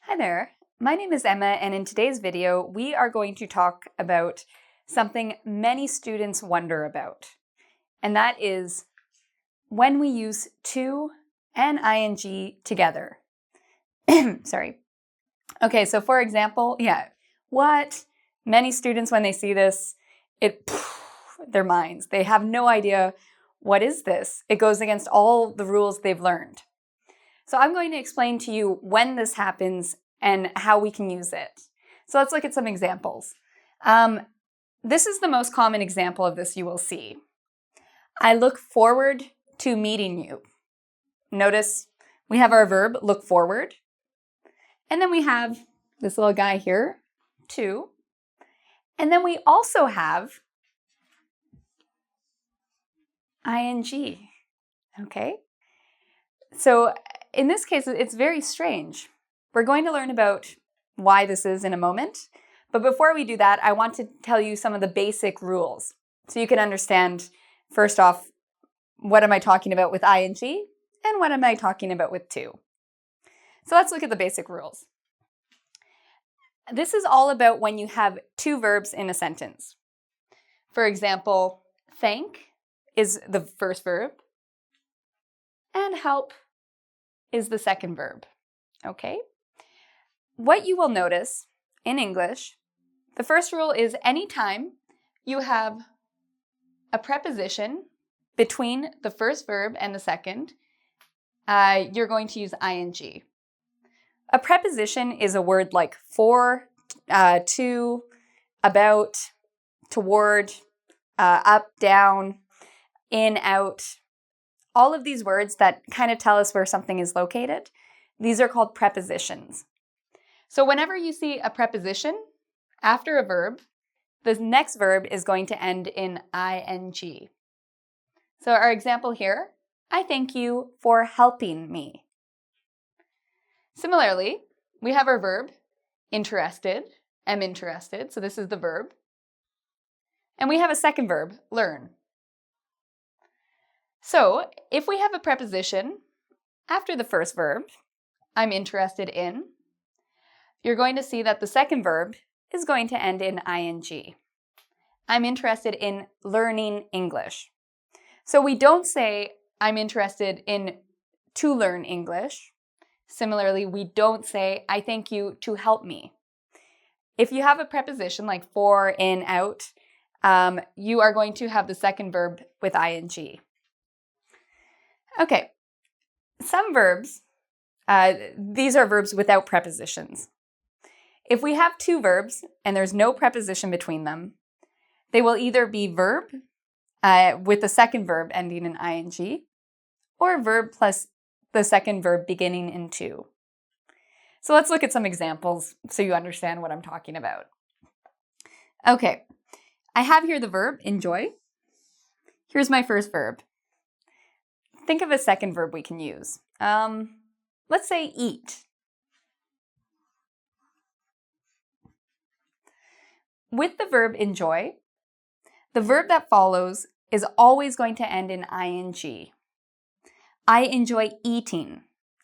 Hi there, my name is Emma, and in today's video we are going to talk about something many students wonder about, and that is when we use to and ing together. Sorry. Okay, so for example, what many students, when they see this, their minds, they have no idea what is this. It goes against all the rules they've learned. So I'm going to explain to you when this happens and how we can use it. So let's look at some examples. This is the most common example of this you will see. I look forward to meeting you. Notice we have our verb look forward, and then we have this little guy here, to, and then we also have ing, okay? So in this case, it's very strange. We're going to learn about why this is in a moment, but before we do that, I want to tell you some of the basic rules so you can understand, first off, what am I talking about with ing and what am I talking about with to. So let's look at the basic rules. This is all about when you have two verbs in a sentence. For example, thank is the first verb, and help is the second verb, okay? What you will notice in English, the first rule is anytime you have a preposition between the first verb and the second, you're going to use ing. A preposition is a word like for, to, about, toward, up, down, in, out. All of these words that kind of tell us where something is located, these are called prepositions. So whenever you see a preposition after a verb, the next verb is going to end in ing. So our example here, I thank you for helping me. Similarly, we have our verb, interested, am interested, so this is the verb. And we have a second verb, learn. So if we have a preposition after the first verb, I'm interested in, you're going to see that the second verb is going to end in ing. I'm interested in learning English. So we don't say, I'm interested in to learn English. Similarly, we don't say, I thank you to help me. If you have a preposition like for, in, out, you are going to have the second verb with ing. Okay, some verbs, these are verbs without prepositions. If we have two verbs and there's no preposition between them, they will either be verb with the second verb ending in ing, or verb plus the second verb beginning in to. So let's look at some examples so you understand what I'm talking about. Okay, I have here the verb enjoy. Here's my first verb. Think of a second verb we can use. Let's say eat. With the verb enjoy, the verb that follows is always going to end in ing. I enjoy eating.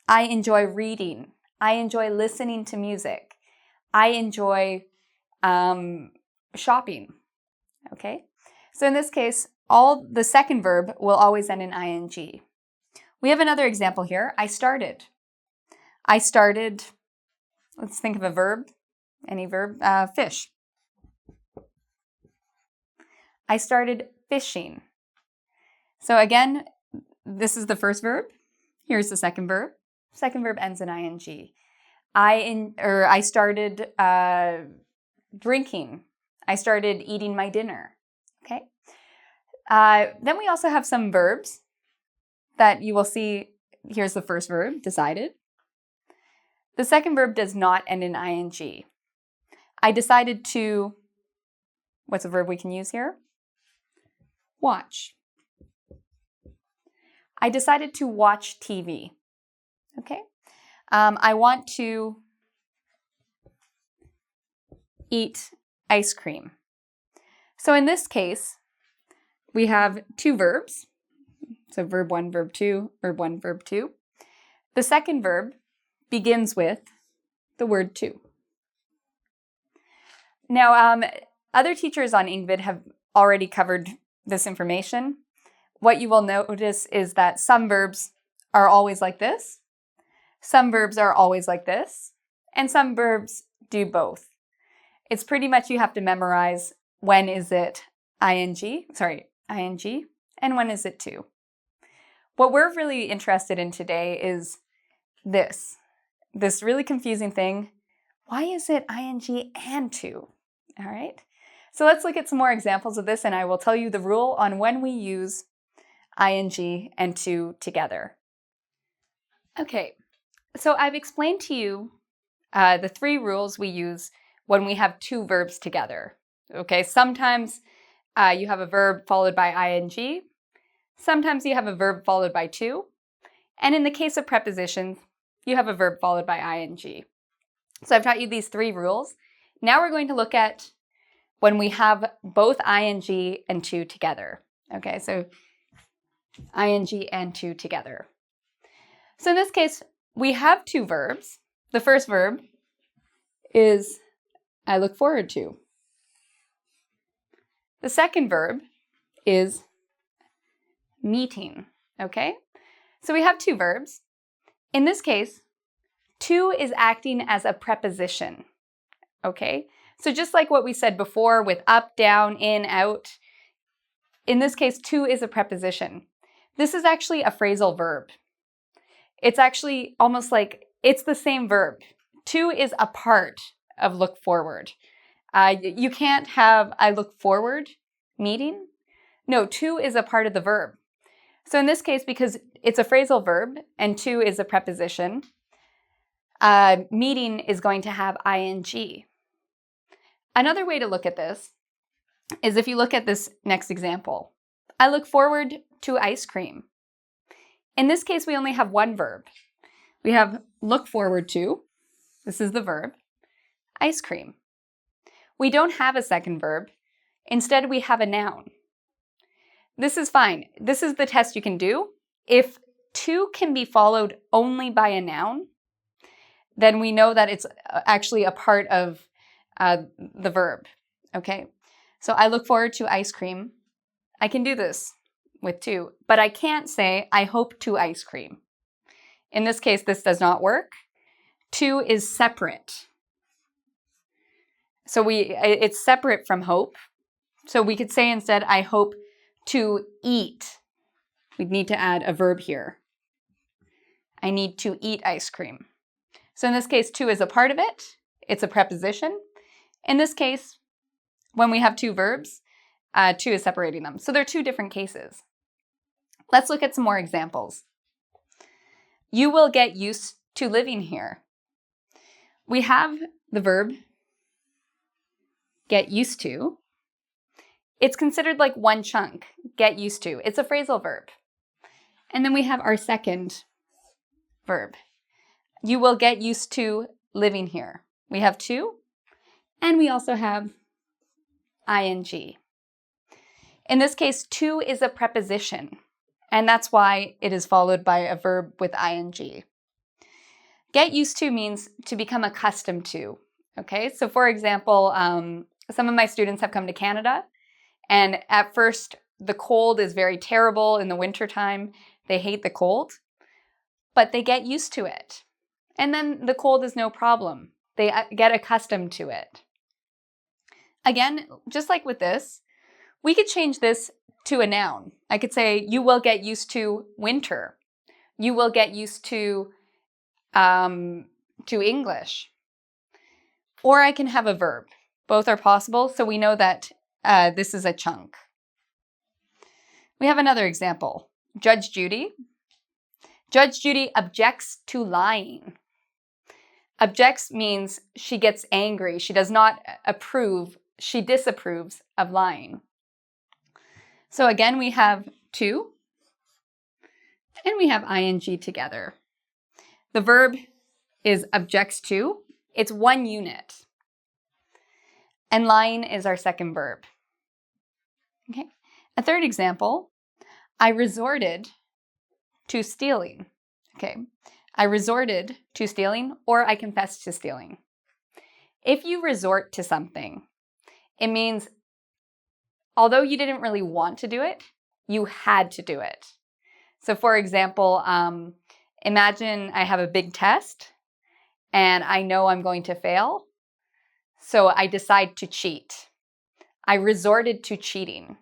I enjoy reading. I enjoy listening to music. I enjoy shopping. Okay? So in this case, the second verb will always end in ing. We have another example here. I started. I started, let's think of a verb, any verb, fish. I started fishing. So again, this is the first verb. Here's the second verb. Second verb ends in ing. I started drinking. I started eating my dinner. Okay. Then we also have some verbs that you will see. Here's the first verb, decided. The second verb does not end in ing. I decided to, what's a verb we can use here? Watch. I decided to watch TV. Okay. I want to eat ice cream. So in this case, we have two verbs. So verb 1, verb 2, verb 1, verb 2. The second verb begins with the word to. Now, other teachers on engVid have already covered this information. What you will notice is that some verbs are always like this, some verbs are always like this, and some verbs do both. It's pretty much you have to memorize when is it ing, and when is it to. What we're really interested in today is this really confusing thing. Why is it ing and to? All right. So let's look at some more examples of this, and I will tell you the rule on when we use ing and to together. Okay, so I've explained to you the 3 rules we use when we have 2 verbs together. Okay, sometimes you have a verb followed by ing, sometimes you have a verb followed by to, and in the case of prepositions, you have a verb followed by ing. So I've taught you these 3 rules. Now we're going to look at when we have both ing and to together. Okay, so ing and to together. So in this case, we have 2 verbs. The first verb is I look forward to. The second verb is meeting, okay? So we have 2 verbs. In this case, to is acting as a preposition, okay? So just like what we said before with up, down, in, out, in this case, to is a preposition. This is actually a phrasal verb. It's actually almost like it's the same verb. To is a part of look forward. You can't have I look forward meeting. No, to is a part of the verb. So in this case, because it's a phrasal verb and to is a preposition, meeting is going to have ing. Another way to look at this is if you look at this next example. I look forward to ice cream. In this case, we only have one verb. We have look forward to, this is the verb, ice cream. We don't have a second verb. Instead, we have a noun. This is fine. This is the test you can do. If to can be followed only by a noun, then we know that it's actually a part of the verb, okay? So I look forward to ice cream. I can do this with to, but I can't say I hope to ice cream. In this case, this does not work. To is separate. So it's separate from hope. So we could say instead, I hope to eat. We'd need to add a verb here. I need to eat ice cream. So in this case, to is a part of it. It's a preposition. In this case, when we have 2 verbs, to is separating them. So they're 2 different cases. Let's look at some more examples. You will get used to living here. We have the verb get used to. It's considered like one chunk, get used to. It's a phrasal verb. And then we have our second verb. You will get used to living here. We have to, and we also have ing. In this case, to is a preposition, and that's why it is followed by a verb with ing. Get used to means to become accustomed to, okay? So for example, some of my students have come to Canada, and at first the cold is very terrible in the wintertime. They hate the cold, but they get used to it. And then the cold is no problem. They get accustomed to it. Again, just like with this, we could change this to a noun. I could say, you will get used to winter. You will get used to English. Or I can have a verb. Both are possible, so we know that this is a chunk. We have another example. Judge Judy. Judge Judy objects to lying. Objects means she gets angry. She does not approve. She disapproves of lying. So again, we have to, and we have ing together. The verb is objects to. It's one unit. And lying is our second verb. Okay. A third example, I resorted to stealing. Okay. I resorted to stealing, or I confessed to stealing. If you resort to something, it means although you didn't really want to do it, you had to do it. So for example, imagine I have a big test and I know I'm going to fail, so I decide to cheat. I resorted to cheating.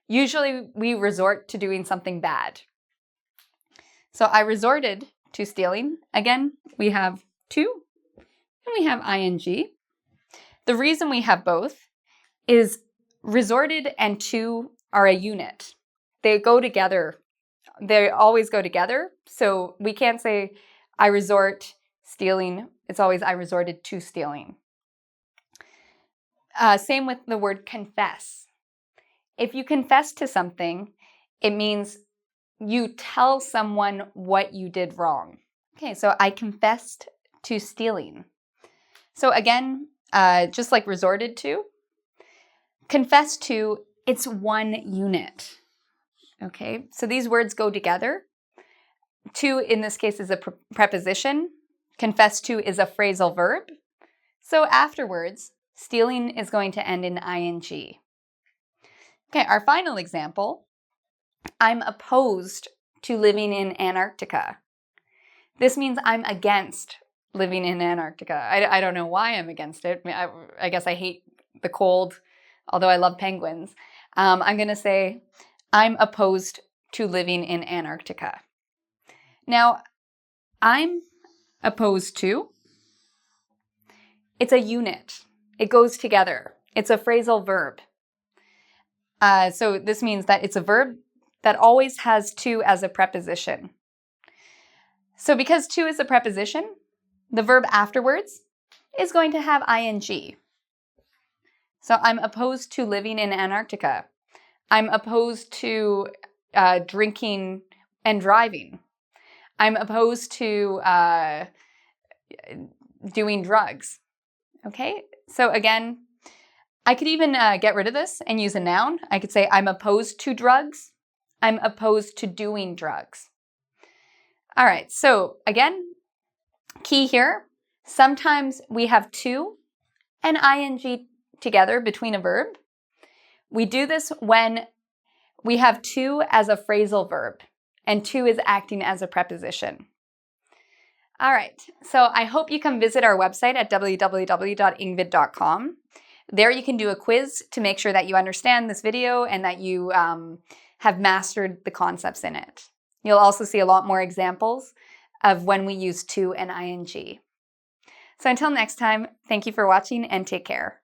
Usually we resort to doing something bad. So I resorted to stealing. Again, we have to and we have ing. The reason we have both is resorted and to are a unit. They go together. They always go together. So we can't say I resort stealing. It's always I resorted to stealing. Same with the word confess. If you confess to something, it means you tell someone what you did wrong. Okay, so I confessed to stealing. So again, just like resorted to, confess to, it's one unit. Okay, so these words go together. To, in this case, is a preposition. Confess to is a phrasal verb. So afterwards, stealing is going to end in ing. Okay, our final example. I'm opposed to living in Antarctica. This means I'm against living in Antarctica. I don't know why I'm against it. I guess I hate the cold, although I love penguins. I'm going to say I'm opposed to living in Antarctica. Now, I'm opposed to, it's a unit. It goes together. It's a phrasal verb. So this means that it's a verb that always has to as a preposition. So because to is a preposition, the verb afterwards is going to have ing. So I'm opposed to living in Antarctica. I'm opposed to drinking and driving. I'm opposed to doing drugs. Okay, so again, I could even get rid of this and use a noun. I could say I'm opposed to drugs. I'm opposed to doing drugs. All right, so again, key here, sometimes we have to and ing together between a verb. We do this when we have to as a phrasal verb and to is acting as a preposition. All right, so I hope you come visit our website at www.engvid.com. There you can do a quiz to make sure that you understand this video and that you have mastered the concepts in it. You'll also see a lot more examples of when we use to and ing. So until next time, thank you for watching and take care.